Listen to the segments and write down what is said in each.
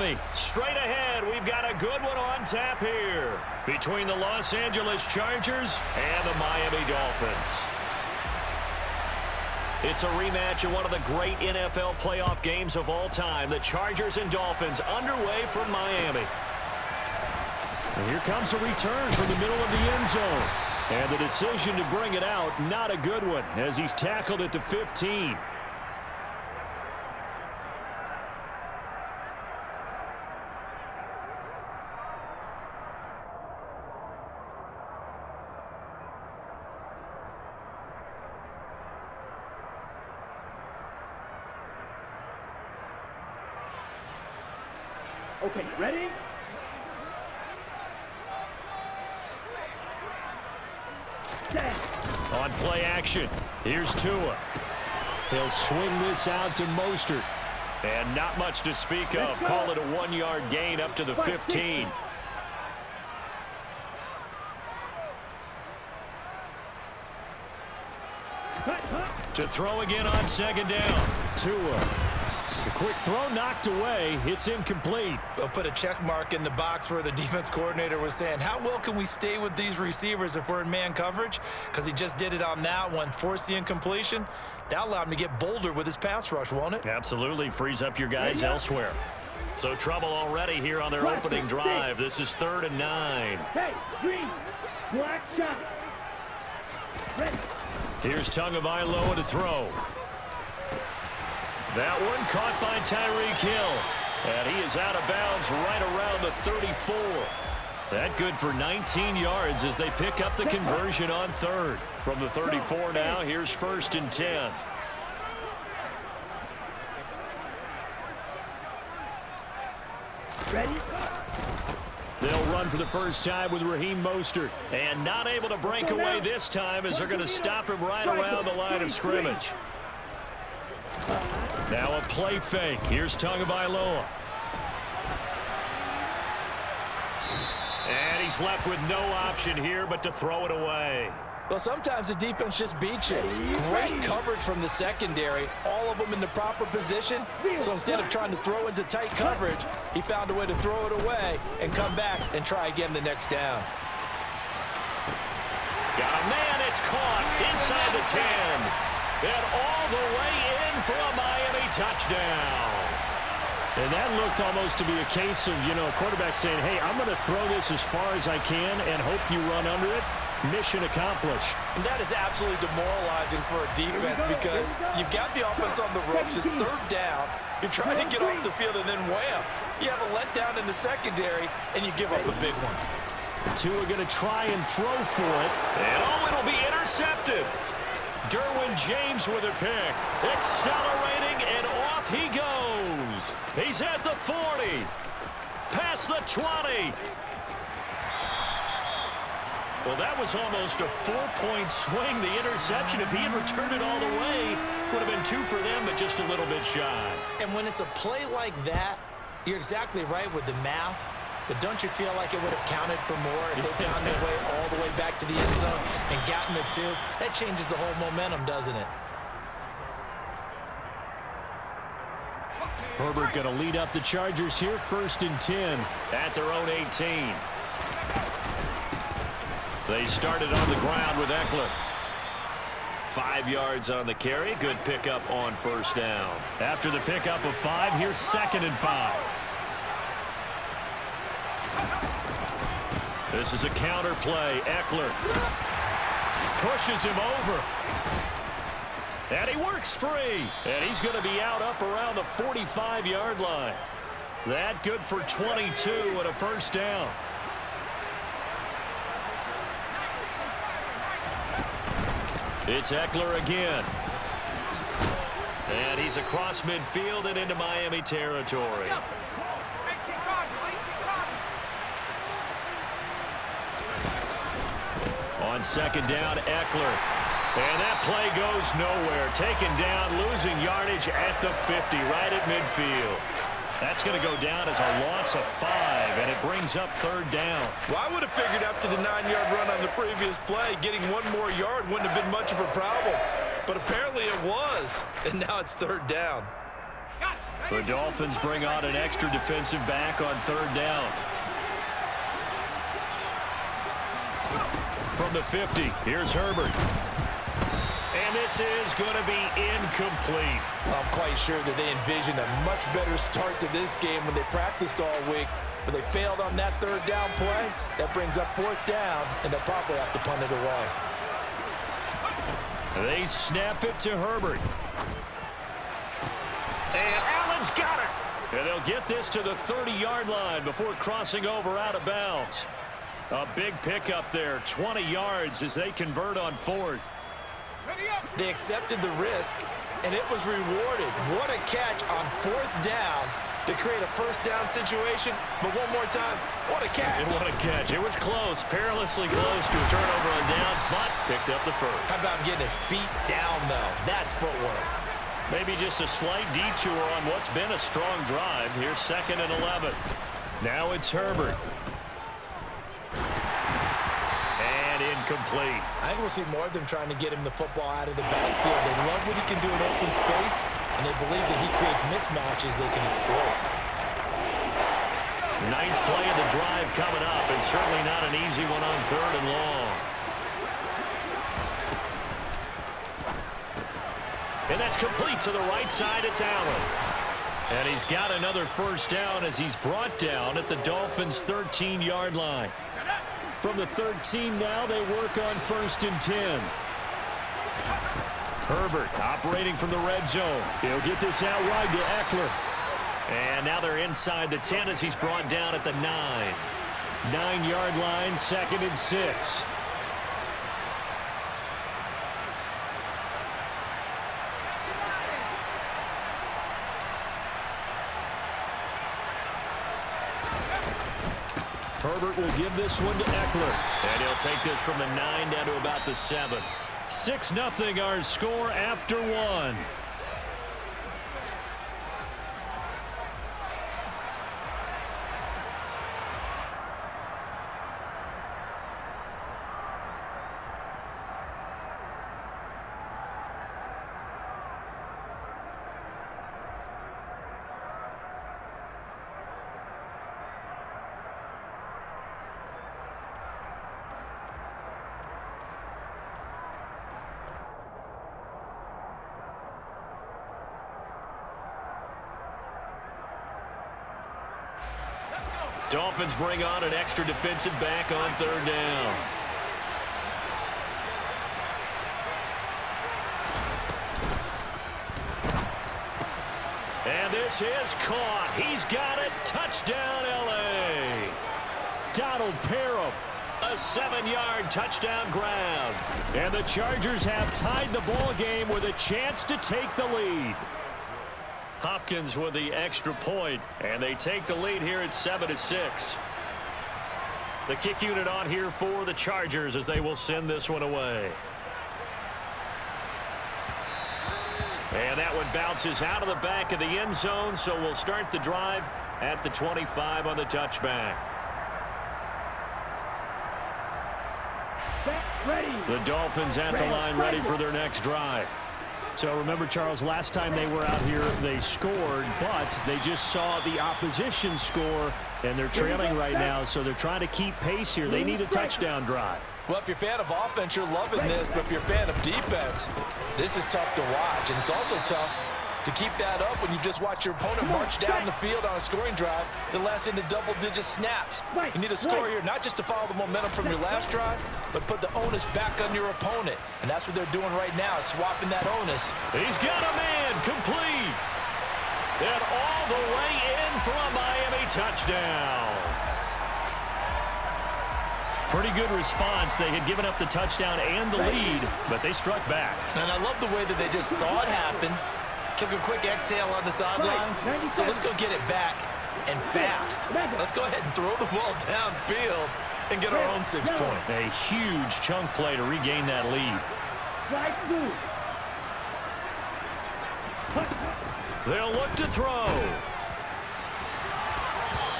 Miami. Straight ahead, we've got a good one on tap here between the Los Angeles Chargers and the Miami Dolphins. It's a rematch of one of the great NFL playoff games of all time. The Chargers and Dolphins underway from Miami. And here comes a return from the middle of the end zone. And the decision to bring it out, not a good one, as he's tackled at the 15. Okay, ready? On play action, here's Tua. He'll swing this out to Mostert. And not much to speak of. Call it a 1-yard gain up to the 15. To throw again on second down. Tua. The quick throw knocked away. It's incomplete. We'll put a check mark in the box where the defense coordinator was saying, how well can we stay with these receivers if we're in man coverage? Because he just did it on that one, forced the incompletion. That allowed him to get bolder with his pass rush, won't it? Absolutely. Frees up your guys elsewhere. So trouble already here on their opening drive. This is 3rd and 9. Hey, green, black shot. Ready. Here's Tagovailoa to throw. That one caught by Tyreek Hill. And he is out of bounds right around the 34. That good for 19 yards as they pick up the conversion on 3rd. From the 34 now, here's 1st and 10. Ready? They'll run for the first time with Raheem Mostert. And not able to break away this time as they're going to stop him right around the line of scrimmage. Now a play fake. Here's Tagovailoa. And he's left with no option here but to throw it away. Well, sometimes the defense just beats you. Great coverage from the secondary, all of them in the proper position. So instead of trying to throw into tight coverage, he found a way to throw it away and come back and try again the next down. Got a man, it's caught inside the 10. And all the way in for a Miami touchdown. And that looked almost to be a case of, a quarterback saying, hey, I'm going to throw this as far as I can and hope you run under it. Mission accomplished. And that is absolutely demoralizing for a defense because you've got the offense on the ropes. It's 3rd down. You're trying to get off the field and then wham. You have a letdown in the secondary and you give up a big one. Tua going to try and throw for it. And it'll be intercepted. Derwin James with a pick. Accelerating and off he goes. He's at the 40. Past the 20. Well, that was almost a 4-point swing. The interception, if he had returned it all the way, would have been 2 for them, but just a little bit shy. And when it's a play like that, you're exactly right with the math. But don't you feel like it would have counted for more if they found their way all the way back to the end zone and gotten the 2? That changes the whole momentum, doesn't it? Herbert going to lead up the Chargers here, 1st and 10. At their own 18. They started on the ground with Eckler. 5 yards on the carry. Good pickup on 1st down. After the pickup of 5, here's 2nd and 5. This is a counter play. Eckler pushes him over. And he works free. And he's going to be out up around the 45-yard line. That good for 22 and a 1st down. It's Eckler again. And he's across midfield and into Miami territory. On 2nd down, Eckler. And that play goes nowhere. Taken down, losing yardage at the 50, right at midfield. That's going to go down as a loss of 5, and it brings up 3rd down. Well, I would have figured after the 9-yard run on the previous play, getting 1 more yard wouldn't have been much of a problem. But apparently it was, and now it's 3rd down. The Dolphins bring on an extra defensive back on third down. From the 50, here's Herbert. And this is going to be incomplete. I'm quite sure that they envisioned a much better start to this game when they practiced all week, but they failed on that third down play. That brings up fourth down, and they'll probably have to punt it away. They snap it to Herbert. And Allen's got it. And they'll get this to the 30-yard line before crossing over out of bounds. A big pickup there, 20 yards as they convert on fourth. They accepted the risk, and it was rewarded. What a catch on fourth down to create a first down situation. But one more time, what a catch. And what a catch. It was close, perilously close to a turnover on downs, but picked up the first. How about getting his feet down, though? That's footwork. Maybe just a slight detour on what's been a strong drive. Here's 2nd and 11. Now it's Herbert. And incomplete. I think we'll see more of them trying to get him the football out of the backfield. They love what he can do in open space, and they believe that he creates mismatches they can exploit. 9th play of the drive coming up, and certainly not an easy one on 3rd and long. And that's complete to the right side. It's Allen. And he's got another first down as he's brought down at the Dolphins' 13-yard line. From the 13 now, they work on 1st and 10. Herbert operating from the red zone. He'll get this out wide to Eckler. And now they're inside the 10 as he's brought down at the 9. 9-yard line, 2nd and 6. Herbert will give this one to Eckler. And he'll take this from the 9 down to about the 7. 6-0 our score after 1. Dolphins bring on an extra defensive back on 3rd down. And this is caught. He's got it. Touchdown, L.A. Donald Parham. A 7-yard touchdown grab. And the Chargers have tied the ball game with a chance to take the lead. Hopkins with the extra point, and they take the lead here at 7-6. The kick unit on here for the Chargers as they will send this one away. And that one bounces out of the back of the end zone, so we'll start the drive at the 25 on the touchback. The Dolphins at the line ready for their next drive. So remember, Charles, last time they were out here, they scored, but they just saw the opposition score, and they're trailing right now, so they're trying to keep pace here. They need a touchdown drive. Well, if you're a fan of offense, you're loving this, but if you're a fan of defense, this is tough to watch, and it's also tough to keep that up when you just watch your opponent march down the field on a scoring drive that lasts into double-digit snaps. You need a score here, not just to follow the momentum from your last drive, but put the onus back on your opponent. And that's what they're doing right now, swapping that onus. He's got a man complete. And all the way in for a Miami touchdown. Pretty good response. They had given up the touchdown and the lead, but they struck back. And I love the way that they just saw it happen. Took a quick exhale on the sidelines. So let's go get it back and fast. Let's go ahead and throw the ball downfield and get our own 6 points. A huge chunk play to regain that lead. They'll look to throw.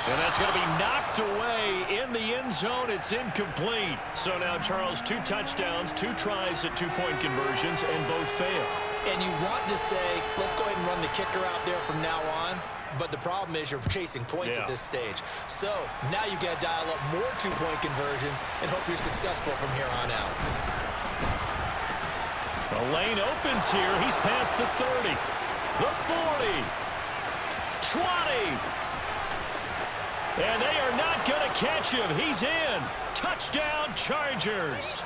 And that's going to be knocked away in the end zone. It's incomplete. So now, Charles, 2 touchdowns, 2 tries at 2-point conversions, and both fail. And you want to say, let's go ahead and run the kicker out there from now on. But the problem is you're chasing points at this stage. So now you've got to dial up more two-point conversions and hope you're successful from here on out. The lane opens here. He's past the 30, the 40, 20. And they are not going to catch him. He's in. Touchdown, Chargers.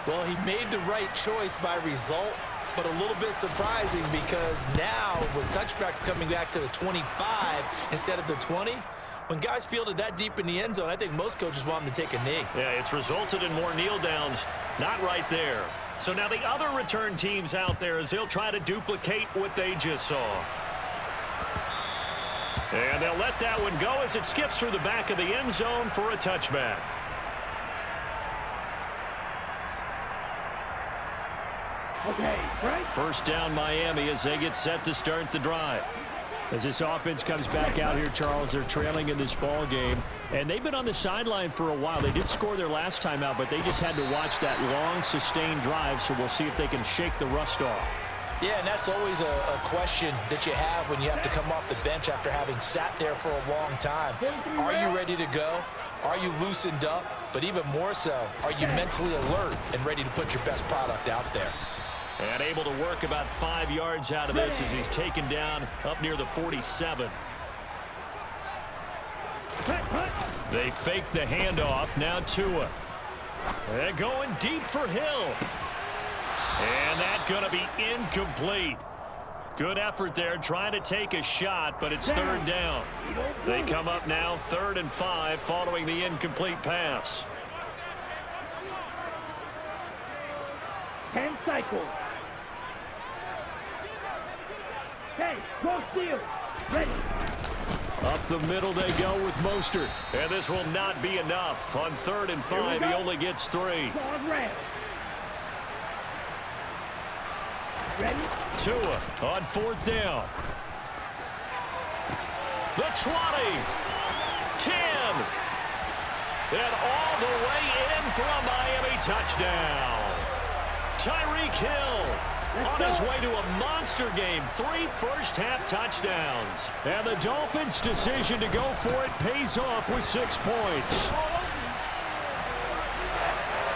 Well, he made the right choice by result, but a little bit surprising because now with touchbacks coming back to the 25 instead of the 20, when guys fielded that deep in the end zone, I think most coaches want them to take a knee. Yeah, it's resulted in more kneel downs. Not right there. So now the other return teams out there as they'll try to duplicate what they just saw. And they'll let that one go as it skips through the back of the end zone for a touchback. Okay, right. First down Miami as they get set to start the drive. As this offense comes back out here, Charles, they're trailing in this ball game. And they've been on the sideline for a while. They did score their last time out, but they just had to watch that long, sustained drive, so we'll see if they can shake the rust off. Yeah, and that's always a question that you have when you have to come off the bench after having sat there for a long time. Are you ready to go? Are you loosened up? But even more so, are you mentally alert and ready to put your best product out there? And able to work about 5 yards out of this as he's taken down up near the 47. They fake the handoff. Now Tua. They're going deep for Hill. And that's going to be incomplete. Good effort there trying to take a shot, but it's third down. They come up now 3rd and 5 following the incomplete pass. 10 cycles. Hey, go steal. Ready. Up the middle they go with Mostert. And this will not be enough. On 3rd and 5, he only gets 3. Dog red. Ready. Tua on 4th down. The 20. 10. And all the way in for a Miami touchdown. Tyreek Hill on his way to a monster game. 3 first-half touchdowns. And the Dolphins' decision to go for it pays off with 6 points.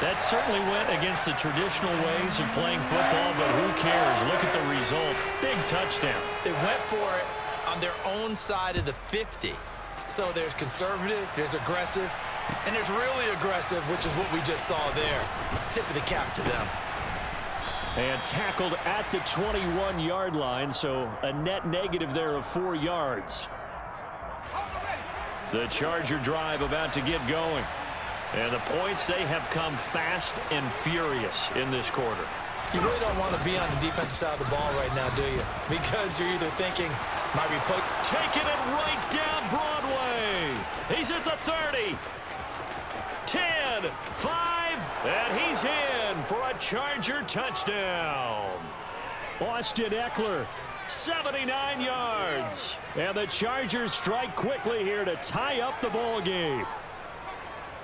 That certainly went against the traditional ways of playing football, but who cares? Look at the result. Big touchdown. They went for it on their own side of the 50. So there's conservative, there's aggressive, and there's really aggressive, which is what we just saw there. Tip of the cap to them. And tackled at the 21-yard line, so a net negative there of 4 yards. The Charger drive about to get going. And the points, they have come fast and furious in this quarter. You really don't want to be on the defensive side of the ball right now, do you? Because you're either thinking, might we put... Taking it right down Broadway. He's at the 30. 10, 5, and he's in for a Charger touchdown. Austin Ekeler, 79 yards. and the Chargers strike quickly here to tie up the ball game.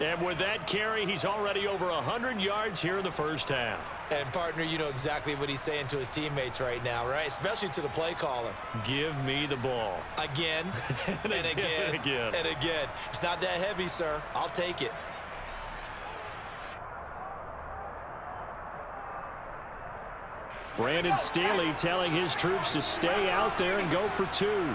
And with that carry, he's already over 100 yards here in the first half. And, partner, you know exactly what he's saying to his teammates right now, right? Especially to the play caller. Give me the ball. Again, and again, and again. It's not that heavy, sir. I'll take it. Brandon Staley telling his troops to stay out there and go for 2.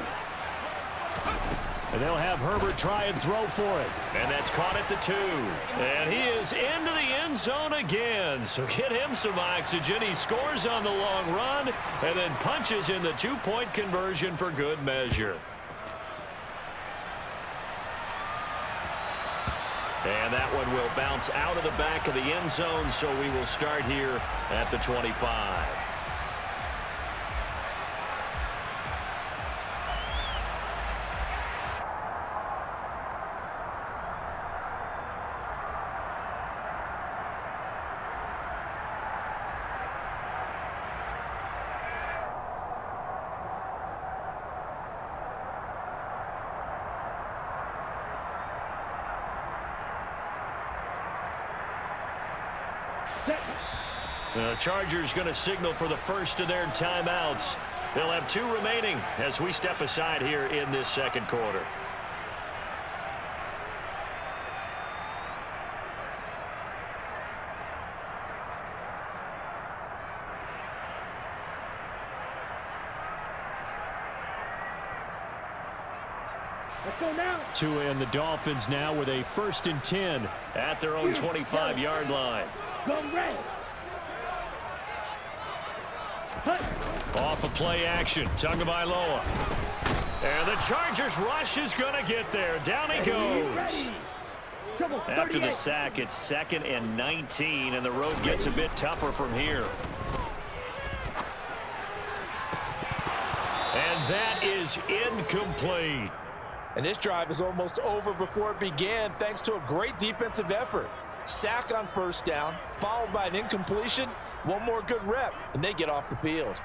And they'll have Herbert try and throw for it. And that's caught at the 2. And he is into the end zone again. So get him some oxygen. He scores on the long run and then punches in the 2-point conversion for good measure. And that one will bounce out of the back of the end zone, so we will start here at the 25. The Chargers going to signal for the first of their timeouts. They'll have 2 remaining as we step aside here in this second quarter. Let's go now. Tua and the Dolphins now with a 1st and 10 at their own 25-yard line. Come red. Hut. Off of play action, Tagovailoa. And the Chargers rush is going to get there. Down he goes. After the sack, it's 2nd and 19, and the road gets a bit tougher from here. And that is incomplete. And this drive is almost over before it began thanks to a great defensive effort. Sack on 1st down, followed by an incompletion. One more good rep, and they get off the field.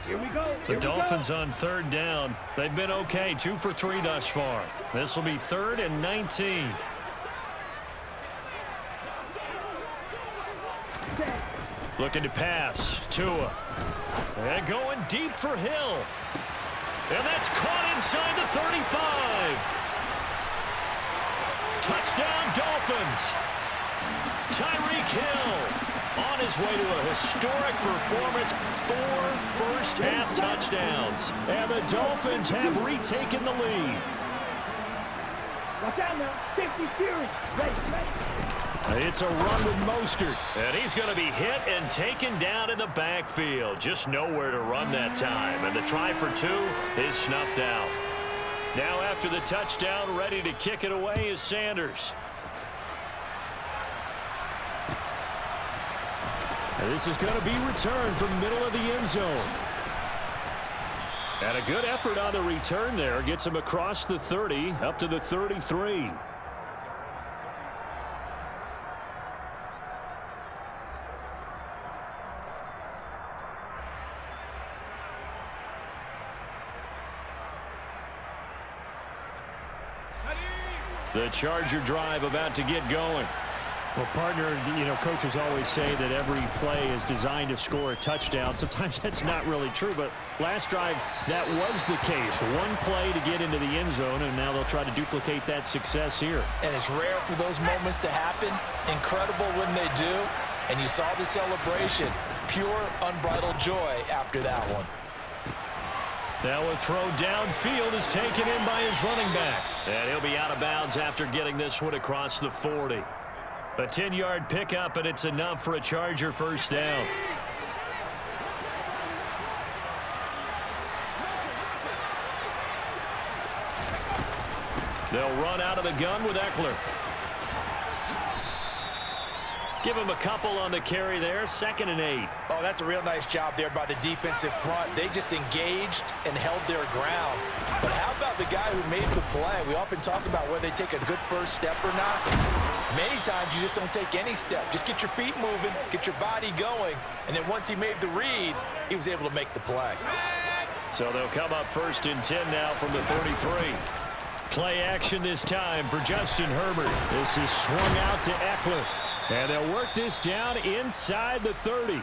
Here we go. The Dolphins on 3rd down. They've been okay, 2 for 3 thus far. This will be 3rd and 19. Looking to pass. Tua. And going deep for Hill. And that's caught inside the 35. Touchdown, Dolphins. Tyreek Hill on his way to a historic performance. 4 first-half touchdowns. And the Dolphins have retaken the lead. Watch out now. 50 Fury. Ready. It's a run with Mostert. And he's going to be hit and taken down in the backfield. Just nowhere to run that time. And the try for 2 is snuffed out. Now after the touchdown, ready to kick it away is Sanders. And this is going to be returned from middle of the end zone. And a good effort on the return there. Gets him across the 30, up to the 33. The Charger drive about to get going. Well, partner, coaches always say that every play is designed to score a touchdown. Sometimes that's not really true, but last drive, that was the case. One play to get into the end zone, and now they'll try to duplicate that success here. And it's rare for those moments to happen. Incredible when they do. And you saw the celebration. Pure, unbridled joy after that one. Now a throw downfield is taken in by his running back. And he'll be out of bounds after getting this one across the 40. A 10-yard pickup, and it's enough for a Charger first down. They'll run out of the gun with Eckler. Give him a couple on the carry there. 2nd and 8. Oh, that's a real nice job there by the defensive front. They just engaged and held their ground. But how about the guy who made the play? We often talk about whether they take a good first step or not. Many times you just don't take any step. Just get your feet moving, get your body going, and then once he made the read, he was able to make the play. So they'll come up 1st and 10 now from the 33. Play action this time for Justin Herbert. This is swung out to Eckler. And they'll work this down inside the 30.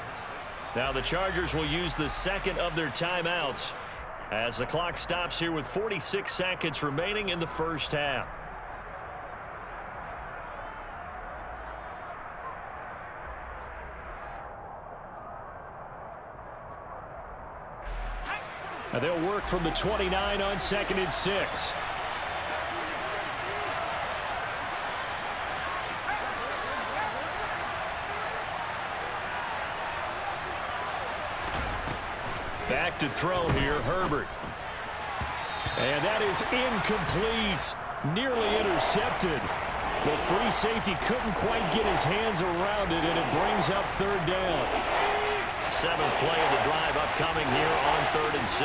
Now the Chargers will use the 2nd of their timeouts as the clock stops here with 46 seconds remaining in the first half. And they'll work from the 29 on 2nd and 6. Back to throw here, Herbert. And that is incomplete. Nearly intercepted. The free safety couldn't quite get his hands around it, and it brings up 3rd down. 7th play of the drive upcoming here on 3rd and 6.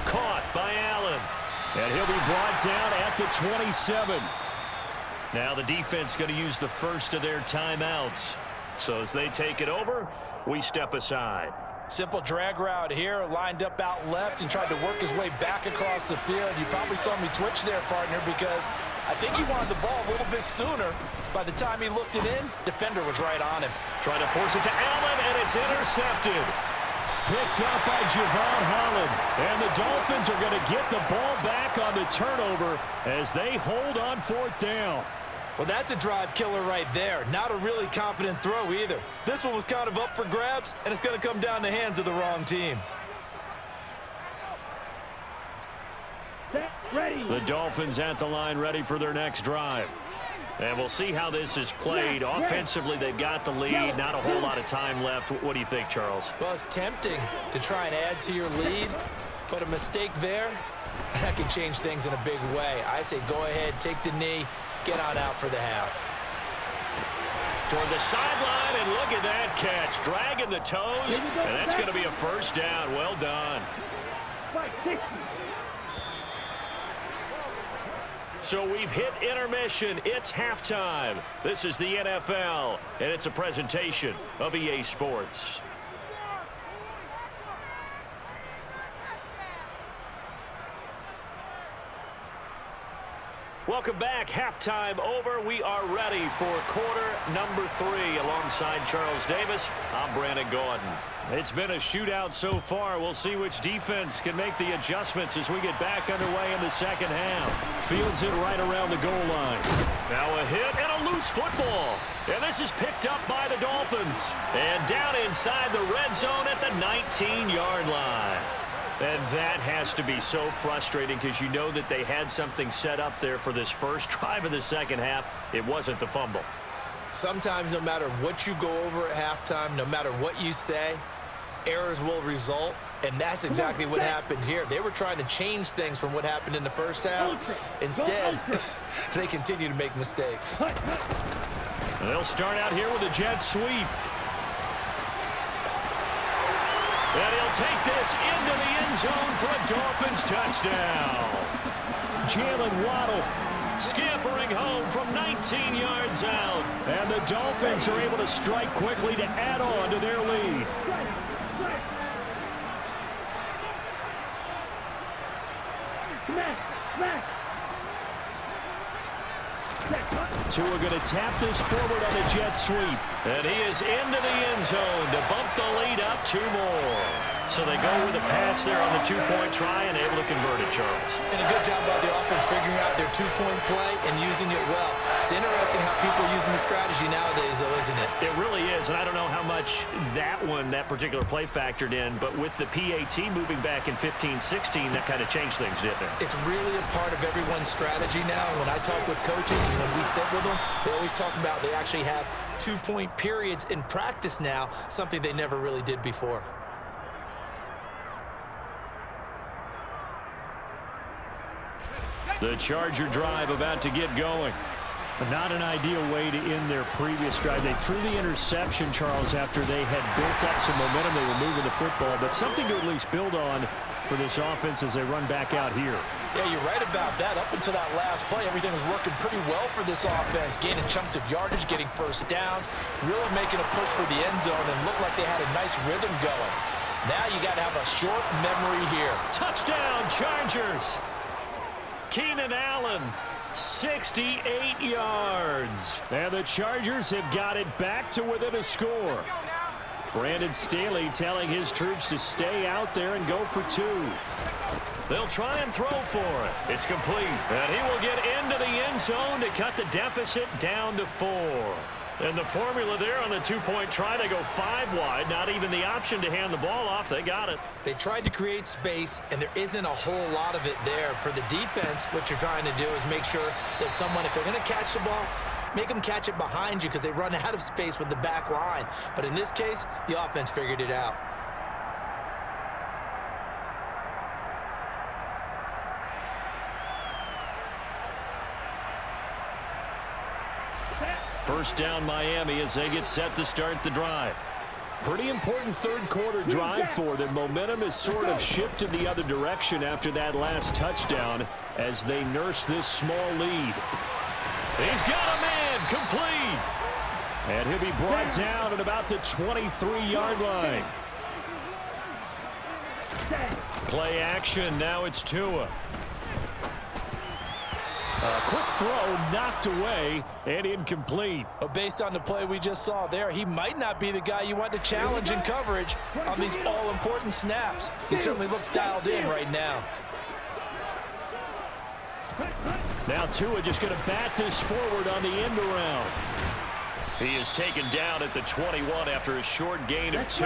Caught by Allen. And he'll be brought down at the 27. Now the defense going to use the first of their timeouts. So as they take it over, we step aside. Simple drag route here, lined up out left and tried to work his way back across the field. You probably saw me twitch there, partner, because I think he wanted the ball a little bit sooner. By the time he looked it in, defender was right on him. Trying to force it to Allen, and it's intercepted. Picked up by Javon Holland. And the Dolphins are going to get the ball back on the turnover as they hold on 4th down. Well, that's a drive killer right there. Not a really confident throw either. This one was kind of up for grabs, and it's going to come down the hands of the wrong team. Set, ready. The Dolphins at the line, ready for their next drive. And we'll see how this is played. Offensively, they've got the lead. Not a whole lot of time left. What do you think, Charles? Well, it's tempting to try and add to your lead, but a mistake there, that can change things in a big way. I say go ahead, take the knee, get on out for the half. Toward the sideline, and look at that catch. Dragging the toes, and that's going to be a first down. Well done. 560. So we've hit intermission. It's halftime. This is the NFL, and it's a presentation of EA Sports. Welcome back. Halftime over. We are ready for quarter number 3. Alongside Charles Davis, I'm Brandon Gordon. It's been a shootout so far. We'll see which defense can make the adjustments as we get back underway in the second half. Fields it right around the goal line. Now a hit and a loose football. And this is picked up by the Dolphins. And down inside the red zone at the 19-yard line. And that has to be so frustrating because you know that they had something set up there for this first drive of the second half. It wasn't the fumble. Sometimes no matter what you go over at halftime, no matter what you say, errors will result, and that's exactly what happened here. They were trying to change things from what happened in the first half. Instead, they continue to make mistakes. They'll start out here with a jet sweep. And he'll take this into the end zone for a Dolphins touchdown. Jalen Waddle scampering home from 19 yards out. And the Dolphins are able to strike quickly to add on to their lead. Tua going to tap this forward on the jet sweep. And he is into the end zone to bump the lead up 2 more. So they go with a pass there on the 2-point try and able to convert it, Charles. And a good job by the offense figuring out their 2-point play and using it well. It's interesting how people are using the strategy nowadays, though, isn't it? It really is, and I don't know how much that particular play factored in, but with the PAT moving back in 15-16, that kind of changed things, didn't it? It's really a part of everyone's strategy now. When I talk with coaches and when we sit with them, they always talk about they actually have 2-point periods in practice now, something they never really did before. The Charger drive about to get going. Not an ideal way to end their previous drive. They threw the interception, Charles, after they had built up some momentum. They were moving the football, but something to at least build on for this offense as they run back out here. Yeah, you're right about that. Up until that last play, everything was working pretty well for this offense. Gaining chunks of yardage, getting first downs, really making a push for the end zone, and looked like they had a nice rhythm going. Now you got to have a short memory here. Touchdown, Chargers! Keenan Allen, 68 yards. And the Chargers have got it back to within a score. Brandon Staley telling his troops to stay out there and go for 2. They'll try and throw for it. It's complete. And he will get into the end zone to cut the deficit down to 4. And the formula there on the 2-point try, they go 5 wide. Not even the option to hand the ball off. They got it. They tried to create space, and there isn't a whole lot of it there. For the defense, what you're trying to do is make sure that someone, if they're going to catch the ball, make them catch it behind you because they run out of space with the back line. But in this case, the offense figured it out. First down Miami as they get set to start the drive. Pretty important third-quarter drive for them. Momentum has sort of shifted the other direction after that last touchdown as they nurse this small lead. He's got a man, complete. And he'll be brought down at about the 23-yard line. Play action. Now it's Tua. A quick throw knocked away and incomplete. But based on the play we just saw there, he might not be the guy you want to challenge in coverage on these all-important snaps. He certainly looks dialed in right now. Now Tua just going to bat this forward on the end around. He is taken down at the 21 after a short gain of 2.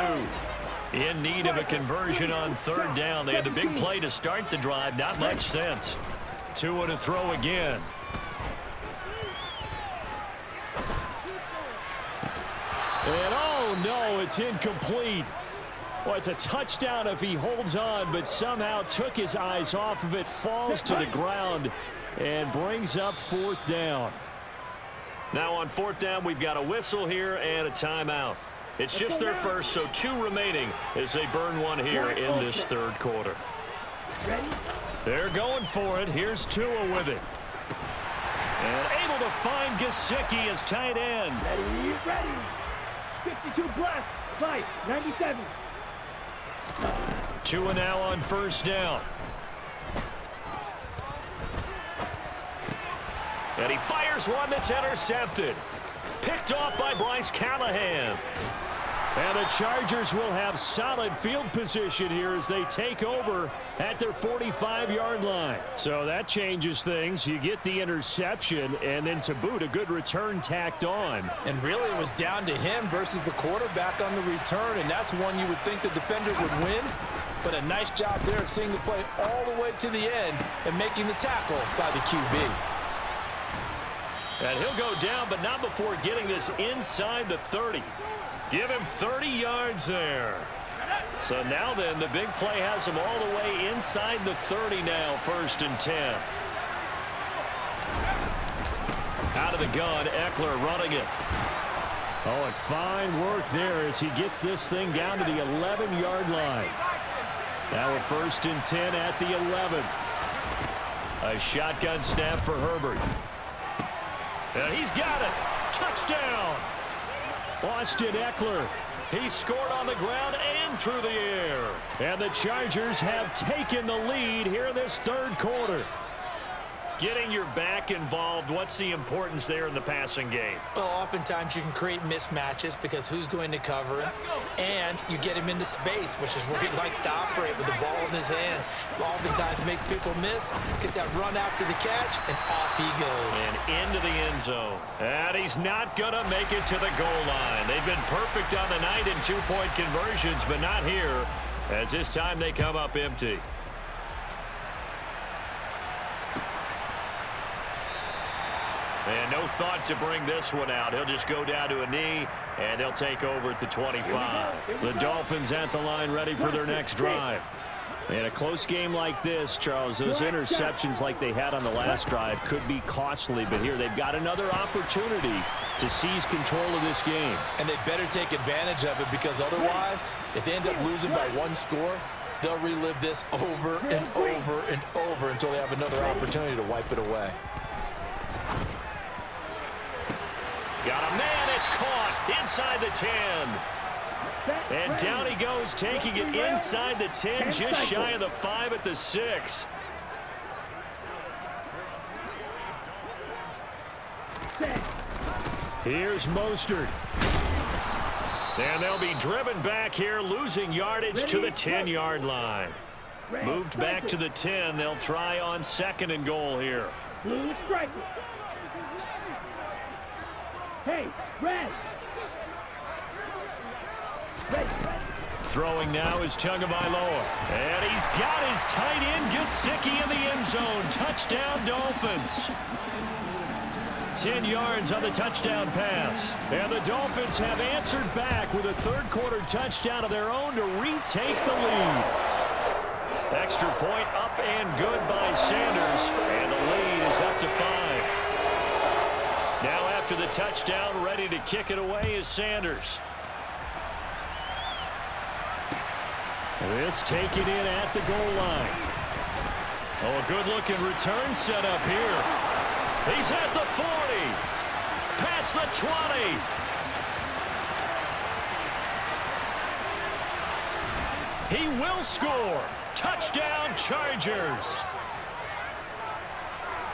In need of a conversion on third down. They had the big play to start the drive. Not much sense. Tua to throw again. And oh no, it's incomplete. Well, it's a touchdown if he holds on, but somehow took his eyes off of it, falls to the ground, and brings up fourth down. Now on fourth down, we've got a whistle here and a timeout. It's just their first, so 2 remaining as they burn one here in this third quarter. They're going for it. Here's Tua with it. And able to find Gesicki as tight end. Ready. 52 plus. 5. 97. Tua now on first down. And he fires one that's intercepted. Picked off by Bryce Callahan. And the Chargers will have solid field position here as they take over at their 45-yard line. So that changes things. You get the interception, and then to boot, a good return tacked on. And really, it was down to him versus the quarterback on the return, and that's one you would think the defender would win. But a nice job there of seeing the play all the way to the end and making the tackle by the QB. And he'll go down, but not before getting this inside the 30. Give him 30 yards there. So now then, the big play has him all the way inside the 30 now, 1st and 10. Out of the gun, Eckler running it. Oh, and fine work there as he gets this thing down to the 11-yard line. Now a 1st and 10 at the 11. A shotgun snap for Herbert. And he's got it. Touchdown. Austin Eckler. He scored on the ground and through the air. And the Chargers have taken the lead here in this third quarter. Getting your back involved, what's the importance there in the passing game? Well, oftentimes you can create mismatches because who's going to cover him, and you get him into space, which is where he likes to operate with the ball in his hands. Oftentimes makes people miss, gets that run after the catch, and off he goes. And into the end zone. And he's not going to make it to the goal line. They've been perfect on the night in 2-point conversions, but not here, as this time they come up empty. And no thought to bring this one out. He'll just go down to a knee, and they'll take over at the 25. The Dolphins at the line ready for their next drive. In a close game like this, Charles, those interceptions like they had on the last drive could be costly, but here they've got another opportunity to seize control of this game. And they better take advantage of it, because otherwise, if they end up losing by 1 score, they'll relive this over and over and over until they have another opportunity to wipe it away. Got a man, it's caught inside the 10. And down he goes, taking it inside the 10, just shy of the 5 at the 6. Here's Mostert. And they'll be driven back here, losing yardage to the 10-yard line. Moved back to the 10. They'll try on 2nd and goal here. Blue strike. Hey, red. Red. Throwing now is Tagovailoa. And he's got his tight end, Gesicki, in the end zone. Touchdown, Dolphins. 10 yards on the touchdown pass. And the Dolphins have answered back with a third-quarter touchdown of their own to retake the lead. Extra point up and good by Sanders. And the lead is up to 5. Now after the touchdown, ready to kick it away is Sanders. This taken in at the goal line. Oh, a good-looking return set up here. He's at the 40. Past the 20. He will score. Touchdown, Chargers.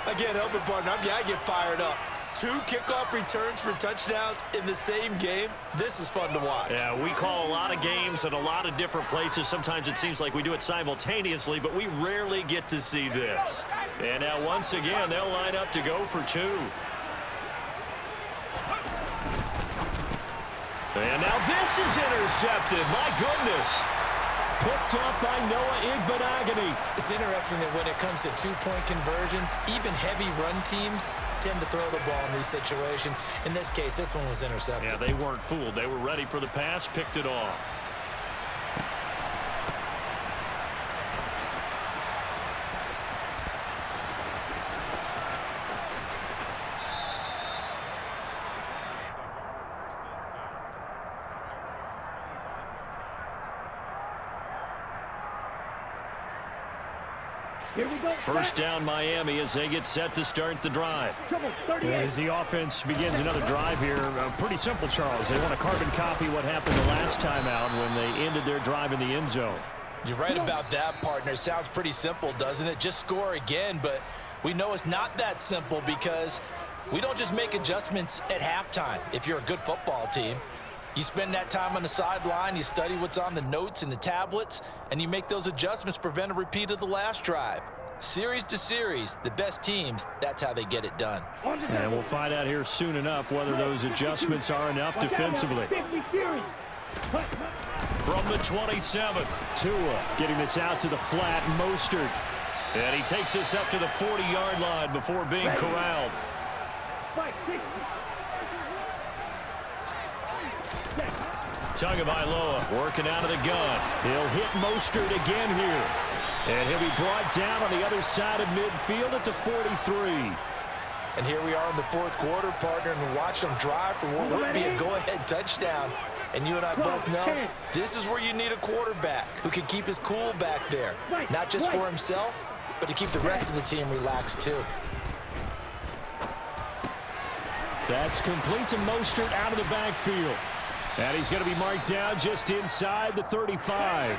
Again, help it, partner. I get fired up. 2 kickoff returns for touchdowns in the same game. This is fun to watch. Yeah, we call a lot of games in a lot of different places. Sometimes it seems like we do it simultaneously, but we rarely get to see this. And now once again, they'll line up to go for 2. And now this is intercepted. My goodness. Picked up by Noah Igbinoghene. It's interesting that when it comes to 2-point conversions, even heavy run teams tend to throw the ball in these situations. In this case, this one was intercepted. Yeah, they weren't fooled. They were ready for the pass, picked it off. Here we go. First down, Miami, as they get set to start the drive. Trouble, 38. As the offense begins another drive here, pretty simple, Charles. They want to carbon copy what happened the last time out when they ended their drive in the end zone. You're right about that, partner. Sounds pretty simple, doesn't it? Just score again, but we know it's not that simple because we don't just make adjustments at halftime if you're a good football team. You spend that time on the sideline, you study what's on the notes and the tablets, and you make those adjustments to prevent a repeat of the last drive. Series to series, the best teams, that's how they get it done. And we'll find out here soon enough whether those adjustments are enough defensively. 50 series. From the 27, Tua getting this out to the flat, Mostert. and he takes this up to the 40-yard line before being corralled. 560. Tagovailoa working out of the gun. He'll hit Mostert again here. And he'll be brought down on the other side of midfield at the 43. And here we are in the 4th quarter, partner, and watch them drive for what would be a go-ahead touchdown. And you and I both know this is where you need a quarterback who can keep his cool back there. Not just for himself, but to keep the rest of the team relaxed too. That's complete to Mostert out of the backfield. And he's going to be marked down just inside the 35.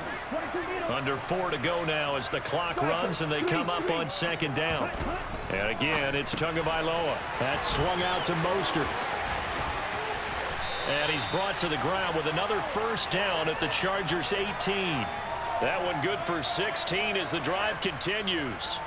Under 4 to go now as the clock runs and they come up on 2nd down. And again, it's Tagovailoa. That's swung out to Mostert. And he's brought to the ground with another first down at the Chargers 18. That one good for 16 as the drive continues.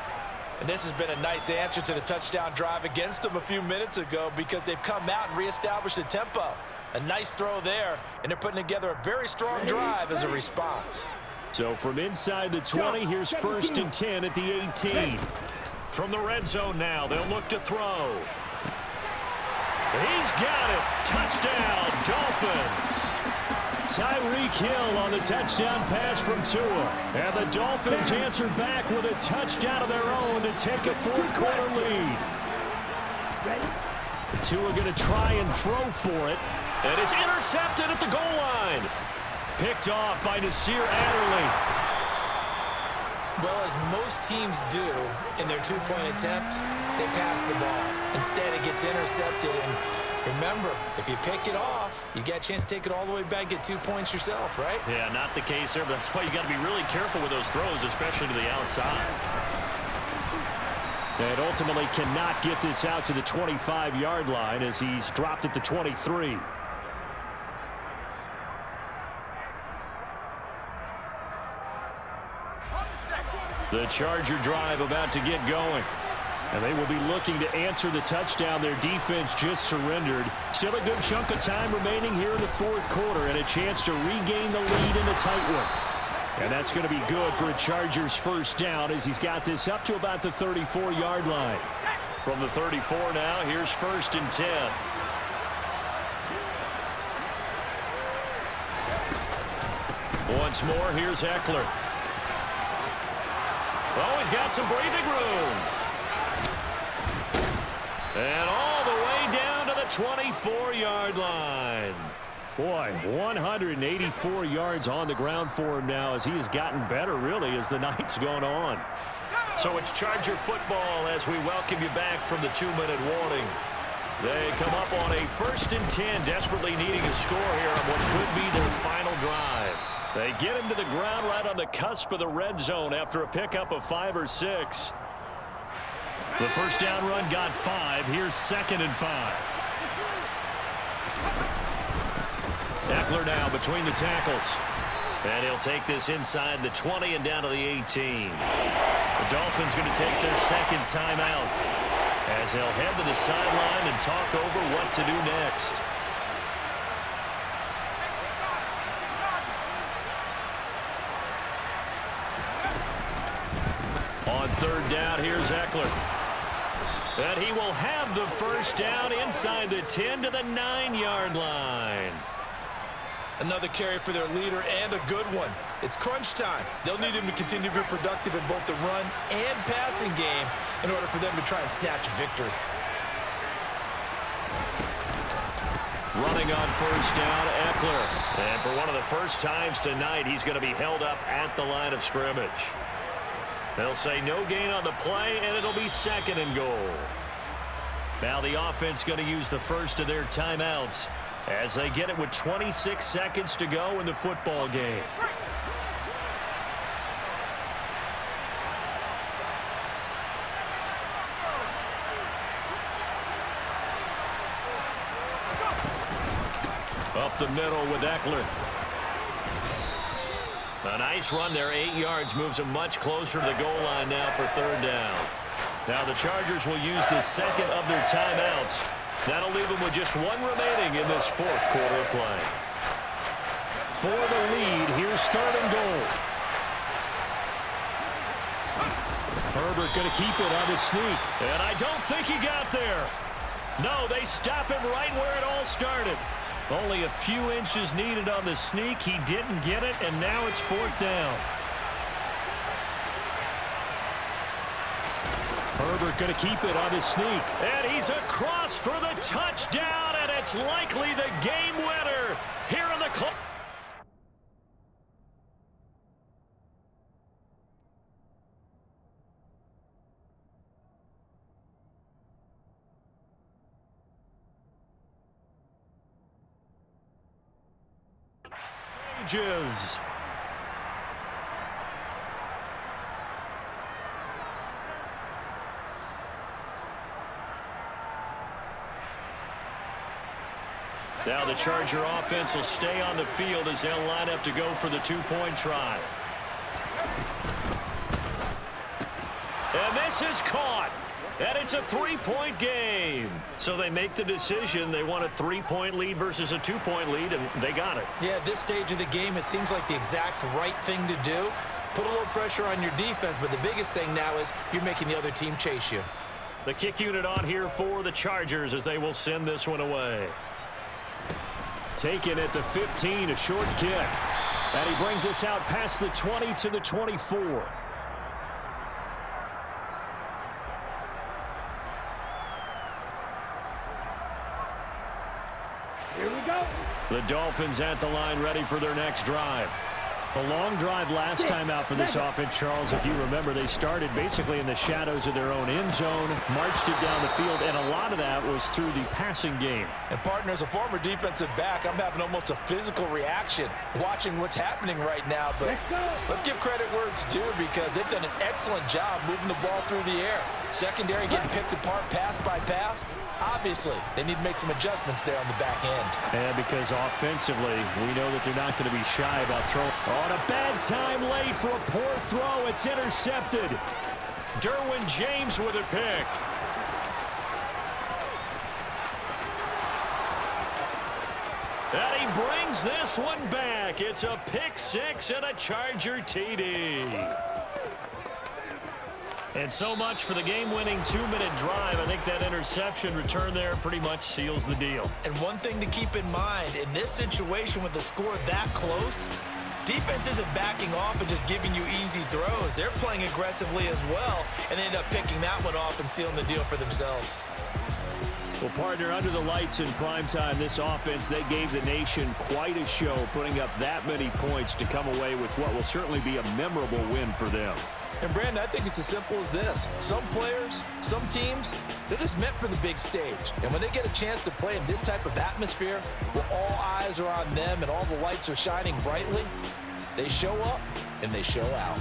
And this has been a nice answer to the touchdown drive against them a few minutes ago because they've come out and reestablished the tempo. A nice throw there, and they're putting together a very strong drive as a response. So from inside the 20, here's 1st and 10 at the 18. From the red zone now, they'll look to throw. He's got it. Touchdown, Dolphins. Tyreek Hill on the touchdown pass from Tua. And the Dolphins answer back with a touchdown of their own to take a 4th quarter lead. Tua going to try and throw for it. And it's intercepted at the goal line. Picked off by Nasir Adderley. Well, as most teams do in their 2-point attempt, they pass the ball. Instead, it gets intercepted. And remember, if you pick it off, you get a chance to take it all the way back, get 2 points yourself, right? Yeah, not the case there, but that's why you got to be really careful with those throws, especially to the outside. And ultimately cannot get this out to the 25-yard line as he's dropped at the 23. The Charger drive about to get going. And they will be looking to answer the touchdown. Their defense just surrendered. Still a good chunk of time remaining here in the 4th quarter and a chance to regain the lead in a tight one. And that's going to be good for a Chargers first down as he's got this up to about the 34-yard line. From the 34 now, here's 1st and 10. Once more, here's Eckler. Oh, he's got some breathing room. And all the way down to the 24-yard line. Boy, 184 yards on the ground for him now as he has gotten better, really, as the night's gone on. So it's Charger football as we welcome you back from the 2-minute warning. They come up on a 1st and 10, desperately needing a score here on what could be their final drive. They get him to the ground right on the cusp of the red zone after a pickup of 5 or 6. The first down run got 5. Here's 2nd and 5. Eckler now between the tackles. And he'll take this inside the 20 and down to the 18. The Dolphins going to take their second timeout as they'll head to the sideline and talk over what to do next. On 3rd down, here's Eckler. And he will have the first down inside the 10 to the 9-yard line. Another carry for their leader and a good one. It's crunch time. They'll need him to continue to be productive in both the run and passing game in order for them to try and snatch a victory. Running on 1st down, Eckler. And for one of the first times tonight, he's going to be held up at the line of scrimmage. They'll say no gain on the play, and it'll be 2nd and goal. Now the offense going to use the first of their timeouts as they get it with 26 seconds to go in the football game. Up the middle with Eckler. A nice run there, 8 yards, moves them much closer to the goal line now for 3rd down. Now the Chargers will use the second of their timeouts. That'll leave them with just 1 remaining in this 4th quarter of play. For the lead, here's 3rd and goal. Herbert going to keep it on his sneak. And I don't think he got there. No, they stop him right where it all started. Only a few inches needed on the sneak. He didn't get it, and now it's 4th down. Herbert going to keep it on his sneak. And he's across for the touchdown, and it's likely the game winner here in the clock. Stages. Now the Charger offense will stay on the field as they'll line up to go for the 2-point try. And this is caught. And it's a 3-point game. So they make the decision. They want a 3-point lead versus a 2-point lead, and they got it. Yeah, at this stage of the game, it seems like the exact right thing to do. Put a little pressure on your defense, but the biggest thing now is you're making the other team chase you. The kick unit on here for the Chargers as they will send this one away. Taken at the 15, a short kick. And he brings us out past the 20 to the 24. Here we go. The Dolphins at the line ready for their next drive. A long drive last time out for this offense, Charles. If you remember, they started basically in the shadows of their own end zone, marched it down the field, and a lot of that was through the passing game. And partner, as a former defensive back, I'm having almost a physical reaction watching what's happening right now. But let's give credit where it's due because they've done an excellent job moving the ball through the air. Secondary getting picked apart pass by pass. Obviously, they need to make some adjustments there on the back end. And because offensively, we know that they're not going to be shy about throwing. On a bad time late for a poor throw. It's intercepted. Derwin James with a pick. And he brings this one back. It's a pick six and a Charger TD. And so much for the game-winning 2-minute drive. I think that interception return there pretty much seals the deal. And one thing to keep in mind, in this situation with the score that close, defense isn't backing off and just giving you easy throws. They're playing aggressively as well, and they end up picking that one off and sealing the deal for themselves. Well, partner, under the lights in primetime, this offense, they gave the nation quite a show, putting up that many points to come away with what will certainly be a memorable win for them. And, Brandon, I think it's as simple as this. Some players, some teams, they're just meant for the big stage. And when they get a chance to play in this type of atmosphere where all eyes are on them and all the lights are shining brightly, They show up, and they show out.